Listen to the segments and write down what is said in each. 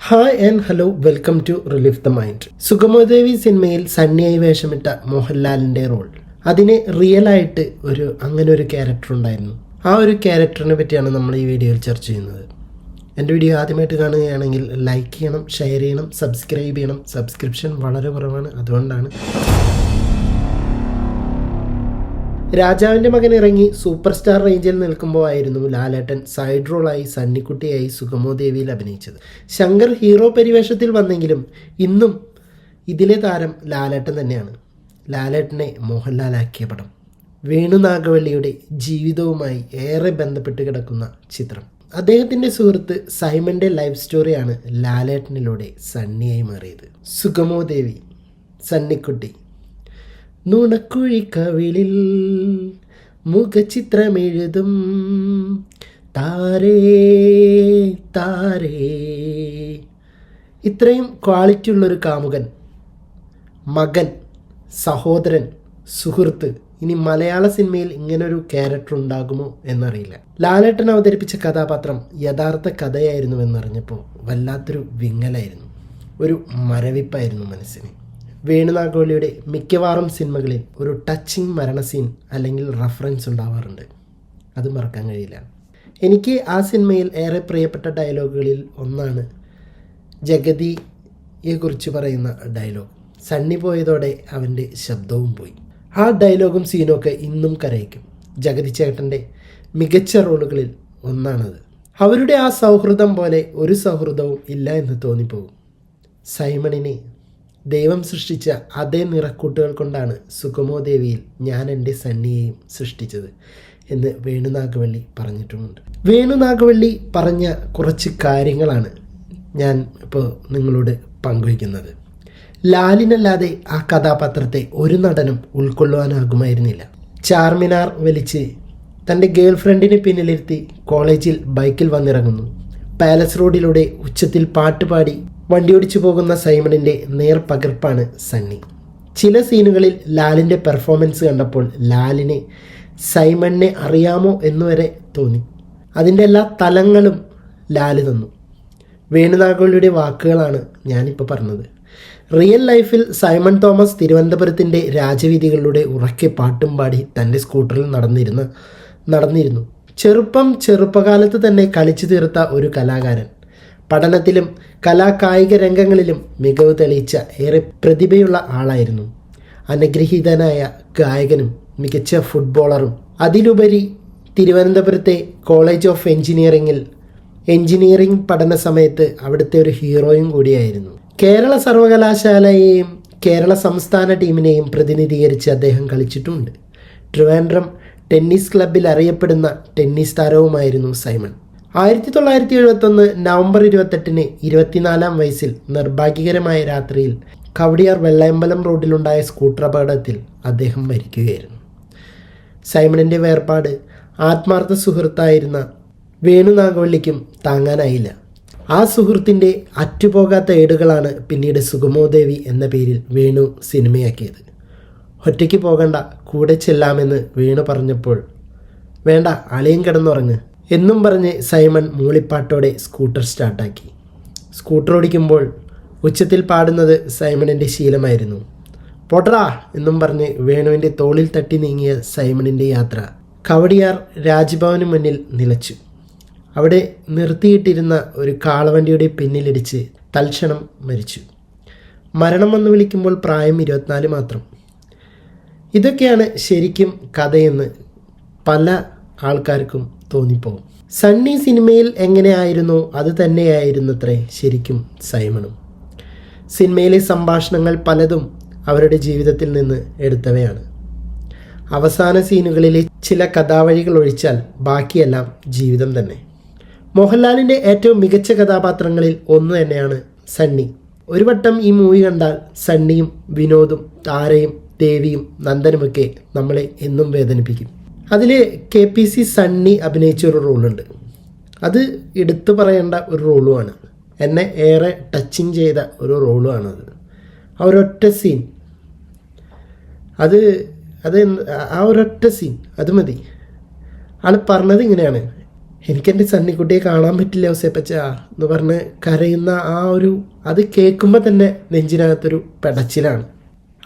Hi and hello, welcome to relief the mind. സുഗമോദേവി സിനിമയിൽ സണ്ണിയായി വേഷമിട്ട മോഹൻലാലിൻ്റെ റോൾ, അതിന് റിയൽ ആയിട്ട് അങ്ങനെ ഒരു ക്യാരക്ടർ ഉണ്ടായിരുന്നു. ആ ഒരു ക്യാരക്ടറിനെ പറ്റിയാണ് നമ്മൾ ഈ വീഡിയോയിൽ ചർച്ച ചെയ്യുന്നത്. എൻ്റെ വീഡിയോ ആദ്യമായിട്ട് കാണുകയാണെങ്കിൽ ലൈക്ക് ചെയ്യണം, ഷെയർ ചെയ്യണം, സബ്സ്ക്രൈബ് ചെയ്യണം. സബ്സ്ക്രിപ്ഷൻ വളരെ കുറവാണ്, അതുകൊണ്ടാണ്. രാജാവിൻ്റെ മകൻ ഇറങ്ങി സൂപ്പർ സ്റ്റാർ റേഞ്ചിൽ നിൽക്കുമ്പോൾ ആയിരുന്നു ലാലേട്ടൻ സൈഡ് റോളായി സണ്ണിക്കുട്ടിയായി സുഗമോദേവിയിൽ അഭിനയിച്ചത്. ശങ്കർ ഹീറോ പരിവേഷത്തിൽ വന്നെങ്കിലും ഇന്നും ഇതിലെ താരം ലാലേട്ടൻ തന്നെയാണ്. ലാലേട്ടനെ മോഹൻലാലാക്കിയ പടം വേണു നാഗവള്ളിയുടെ ജീവിതവുമായി ഏറെ ബന്ധപ്പെട്ട് കിടക്കുന്ന ചിത്രം. അദ്ദേഹത്തിൻ്റെ സുഹൃത്ത് സൈമൻ്റെ ലൈഫ് സ്റ്റോറിയാണ് ലാലേട്ടനിലൂടെ സണ്ണിയായി മാറിയത്. സുഗമോദേവി, സണ്ണിക്കുട്ടി, നുണക്കുഴിക്കവിളിൽ മുഖചിത്രമെഴുതും താരേ താരേ. ഇത്രയും ക്വാളിറ്റി ഉള്ളൊരു കാമുകൻ, മകൻ, സഹോദരൻ, സുഹൃത്ത്, ഇനി മലയാള സിനിമയിൽ ഇങ്ങനൊരു ക്യാരക്ടർ ഉണ്ടാകുമോ എന്നറിയില്ല. ലാലേട്ടൻ അവതരിപ്പിച്ച കഥാപാത്രം യഥാർത്ഥ കഥയായിരുന്നുവെന്നറിഞ്ഞപ്പോൾ വല്ലാത്തൊരു വിങ്ങലായിരുന്നു, ഒരു മരവിപ്പായിരുന്നു മനസ്സിന്. വേണു നാഗവള്ളിയുടെ മിക്കവാറും സിനിമകളിൽ ഒരു ടച്ചിങ് മരണ സീൻ അല്ലെങ്കിൽ റഫറൻസ് ഉണ്ടാവാറുണ്ട്. അത് മറക്കാൻ കഴിയില്ല. എനിക്ക് ആ സിനിമയിൽ ഏറെ പ്രിയപ്പെട്ട ഡയലോഗുകളിൽ ഒന്നാണ് ജഗതിയെക്കുറിച്ച് പറയുന്ന ഡയലോഗ്. സണ്ണി പോയതോടെ അവൻ്റെ ശബ്ദവും പോയി. ആ ഡയലോഗും സീനും ഒക്കെ ഇന്നും കരയിക്കും. ജഗതി ചേട്ടൻ്റെ മികച്ച റോളുകളിൽ ഒന്നാണത്. അവരുടെ ആ സൗഹൃദം പോലെ ഒരു സൗഹൃദവും ഇല്ല എന്ന് തോന്നിപ്പോകും. സൈമണിനെ ദൈവം സൃഷ്ടിച്ച അതേ നിറക്കൂട്ടുകൾ കൊണ്ടാണ് സുഗമോദേവിയിൽ ഞാൻ എൻ്റെ സണ്ണിയെയും സൃഷ്ടിച്ചത് എന്ന് വേണു നാഗവള്ളി പറഞ്ഞിട്ടുമുണ്ട്. വേണു നാഗവള്ളി പറഞ്ഞ കുറച്ച് കാര്യങ്ങളാണ് ഞാൻ ഇപ്പോൾ നിങ്ങളോട് പങ്കുവയ്ക്കുന്നത്. ലാലിനല്ലാതെ ആ കഥാപാത്രത്തെ ഒരു നടനും ഉൾക്കൊള്ളുവാനാകുമായിരുന്നില്ല. ചാർമിനാർ വലിച്ച് തൻ്റെ ഗേൾ ഫ്രണ്ടിനെ പിന്നിലിരുത്തി കോളേജിൽ ബൈക്കിൽ വന്നിറങ്ങുന്നു. പാലസ് റോഡിലൂടെ ഉച്ചത്തിൽ പാട്ടുപാടി വണ്ടിയോടിച്ചു പോകുന്ന സൈമണിൻ്റെ നേർപകർപ്പാണ് സണ്ണി. ചില സീനുകളിൽ ലാലിൻ്റെ പെർഫോമൻസ് കണ്ടപ്പോൾ ലാലിനെ സൈമണിനെ അറിയാമോ എന്നുവരെ തോന്നി. അതിൻ്റെ എല്ലാ തലങ്ങളും ലാല് തന്നു. വേണുനാഗവള്ളിയുടെ വാക്കുകളാണ് ഞാനിപ്പോൾ പറഞ്ഞത്. റിയൽ ലൈഫിൽ സൈമൺ തോമസ് തിരുവനന്തപുരത്തിൻ്റെ രാജവീതികളിലൂടെ ഉറക്കെ പാട്ടും പാടി തൻ്റെ സ്കൂട്ടറിൽ നടന്നിരുന്നു. ചെറുപ്പകാലത്ത് തന്നെ കളിച്ചു തീർത്ത ഒരു കലാകാരൻ, പഠനത്തിലും കലാകായിക രംഗങ്ങളിലും മികവ് തെളിയിച്ച ഏറെ പ്രതിഭയുള്ള ആളായിരുന്നു. അനുഗ്രഹീതനായ ഗായകനും മികച്ച ഫുട്ബോളറും അതിലുപരി തിരുവനന്തപുരത്തെ കോളേജ് ഓഫ് എഞ്ചിനീയറിംഗ് പഠന സമയത്ത് അവിടുത്തെ ഒരു ഹീറോയും കൂടിയായിരുന്നു. കേരള സർവകലാശാലയെയും കേരള സംസ്ഥാന ടീമിനെയും പ്രതിനിധീകരിച്ച് അദ്ദേഹം കളിച്ചിട്ടുണ്ട്. ട്രിവാൻഡ്രം ടെന്നീസ് ക്ലബ്ബിൽ അറിയപ്പെടുന്ന ടെന്നീസ് താരവുമായിരുന്നു സൈമൺ. 1971 നവംബർ 28 24-ാം വയസ്സിൽ നിർഭാഗ്യകരമായ രാത്രിയിൽ കവടിയാർ വെള്ളയമ്പലം റോഡിലുണ്ടായ സ്കൂട്ടർ അപകടത്തിൽ അദ്ദേഹം മരിക്കുകയായിരുന്നു. സൈമണിൻ്റെ വേർപാട് ആത്മാർത്ഥ സുഹൃത്തായിരുന്ന വേണു നാഗവള്ളിക്കും താങ്ങാനായില്ല. ആ സുഹൃത്തിൻ്റെ അറ്റുപോകാത്ത ഏടുകളാണ് പിന്നീട് സുഗമോദേവി എന്ന പേരിൽ വേണു സിനിമയാക്കിയത്. ഒറ്റയ്ക്ക് പോകണ്ട, കൂടെ ചെല്ലാമെന്ന് വേണു പറഞ്ഞപ്പോൾ വേണ്ട, അളിയൻ കിടന്നുറങ്ങ് എന്നും പറഞ്ഞ് സൈമൺ മൂളിപ്പാട്ടോടെ സ്കൂട്ടർ സ്റ്റാർട്ടാക്കി. സ്കൂട്ടർ ഓടിക്കുമ്പോൾ ഉച്ചത്തിൽ പാടുന്നത് സൈമണിൻ്റെ ശീലമായിരുന്നു. പോട്ടറാ എന്നും പറഞ്ഞ് വേണുവിൻ്റെ തോളിൽ തട്ടി നീങ്ങിയ സൈമണിൻ്റെ യാത്ര കവടിയാർ രാജ്ഭവന് മുന്നിൽ നിലച്ചു. അവിടെ നിർത്തിയിട്ടിരുന്ന ഒരു കാളവണ്ടിയുടെ പിന്നിലിടിച്ച് തൽക്ഷണം മരിച്ചു. മരണം വന്ന് വിളിക്കുമ്പോൾ പ്രായം 24 മാത്രം. ഇതൊക്കെയാണ് ശരിക്കും കഥയെന്ന് പല ആൾക്കാർക്കും തോന്നിപ്പോകും. സണ്ണി സിനിമയിൽ എങ്ങനെയായിരുന്നോ അത് തന്നെയായിരുന്നത്രേ ശരിക്കും സൈമണും. സിനിമയിലെ സംഭാഷണങ്ങൾ പലതും അവരുടെ ജീവിതത്തിൽ നിന്ന് എടുത്തവയാണ്. അവസാന സീനുകളിലെ ചില കഥാവഴികൾ ഒഴിച്ചാൽ ബാക്കിയെല്ലാം ജീവിതം തന്നെ. മോഹൻലാലിൻ്റെ ഏറ്റവും മികച്ച കഥാപാത്രങ്ങളിൽ ഒന്ന് തന്നെയാണ് സണ്ണി. ഒരു വട്ടം ഈ മൂവി കണ്ടാൽ സണ്ണിയും വിനോദും താരയും ദേവിയും നന്ദനുമൊക്കെ നമ്മളെ എന്നും വേദനിപ്പിക്കും. അതിൽ KPC സണ്ണി അഭിനയിച്ച ഒരു റോളുണ്ട്. അത് എടുത്തു പറയേണ്ട ഒരു റോളുമാണ്. എന്നെ ഏറെ ടച്ചിങ് ചെയ്ത ഒരു റോളുമാണത്. ആ ഒരൊറ്റ സീൻ, ആ ഒരൊറ്റ സീൻ അത് മതി. ആൾ പറഞ്ഞത് ഇങ്ങനെയാണ്: എനിക്കെൻ്റെ സണ്ണിക്കുട്ടിയെ കാണാൻ പറ്റില്ല ഔസേപ്പച്ച എന്ന് പറഞ്ഞ് കരയുന്ന ആ ഒരു അത് കേൾക്കുമ്പോൾ തന്നെ നെഞ്ചിനകത്തൊരു പെടച്ചിലാണ്.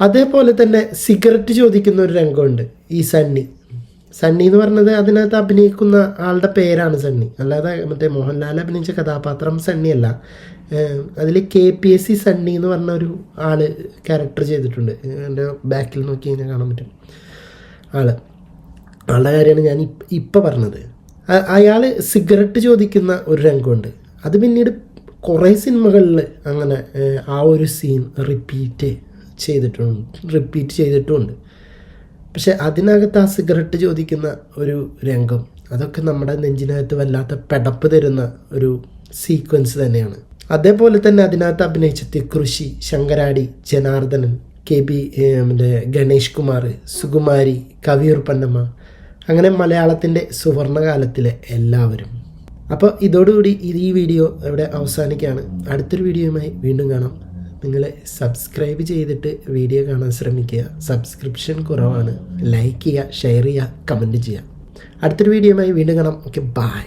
അതേപോലെ തന്നെ സിഗരറ്റ് ചോദിക്കുന്ന ഒരു രംഗമുണ്ട് ഈ സണ്ണി എന്ന് പറഞ്ഞത് അതിനകത്ത് അഭിനയിക്കുന്ന ആളുടെ പേരാണ് സണ്ണി, അല്ലാതെ മറ്റേ മോഹൻലാൽ അഭിനയിച്ച കഥാപാത്രം സണ്ണിയല്ല. അതിൽ KPSC സണ്ണി എന്ന് പറഞ്ഞ ഒരു ആള് ക്യാരക്ടർ ചെയ്തിട്ടുണ്ട്. എൻ്റെ ബാക്കിൽ നോക്കി കഴിഞ്ഞാൽ കാണാൻ പറ്റും ആളുടെ കാര്യമാണ് ഞാൻ ഇപ്പം പറഞ്ഞത്. അയാൾ സിഗരറ്റ് ചോദിക്കുന്ന ഒരു രംഗമുണ്ട്. അത് പിന്നീട് കുറേ സിനിമകളിൽ അങ്ങനെ ആ ഒരു സീൻ റിപ്പീറ്റ് ചെയ്തിട്ടുമുണ്ട്. പക്ഷെ അതിനകത്ത് ആ സിഗരറ്റ് ചോദിക്കുന്ന ഒരു രംഗം അതൊക്കെ നമ്മുടെ നെഞ്ചിനകത്ത് വല്ലാത്ത പെടപ്പ് തരുന്ന ഒരു സീക്വൻസ് തന്നെയാണ്. അതേപോലെ തന്നെ അതിനകത്ത് അഭിനയിച്ച തിക്കൃഷി, ശങ്കരാടി, ജനാർദ്ദനൻ, ഗണേഷ് കുമാർ, സുകുമാരി, കവിയൂർ പൊന്നമ്മ, അങ്ങനെ മലയാളത്തിൻ്റെ സുവർണകാലത്തിലെ എല്ലാവരും. അപ്പോൾ ഇതോടുകൂടി ഈ വീഡിയോ ഇവിടെ അവസാനിക്കുകയാണ്. അടുത്തൊരു വീഡിയോയുമായി വീണ്ടും കാണാം. നിങ്ങൾ സബ്സ്ക്രൈബ് ചെയ്തിട്ട് വീഡിയോ കാണാൻ ശ്രമിക്കുക. സബ്സ്ക്രിപ്ഷൻ കുറവാണ്. ലൈക്ക് ചെയ്യുക, ഷെയർ ചെയ്യുക, കമൻറ്റ് ചെയ്യുക. അടുത്തൊരു വീഡിയോയുമായി വീണ്ടും കാണാം. Okay, by.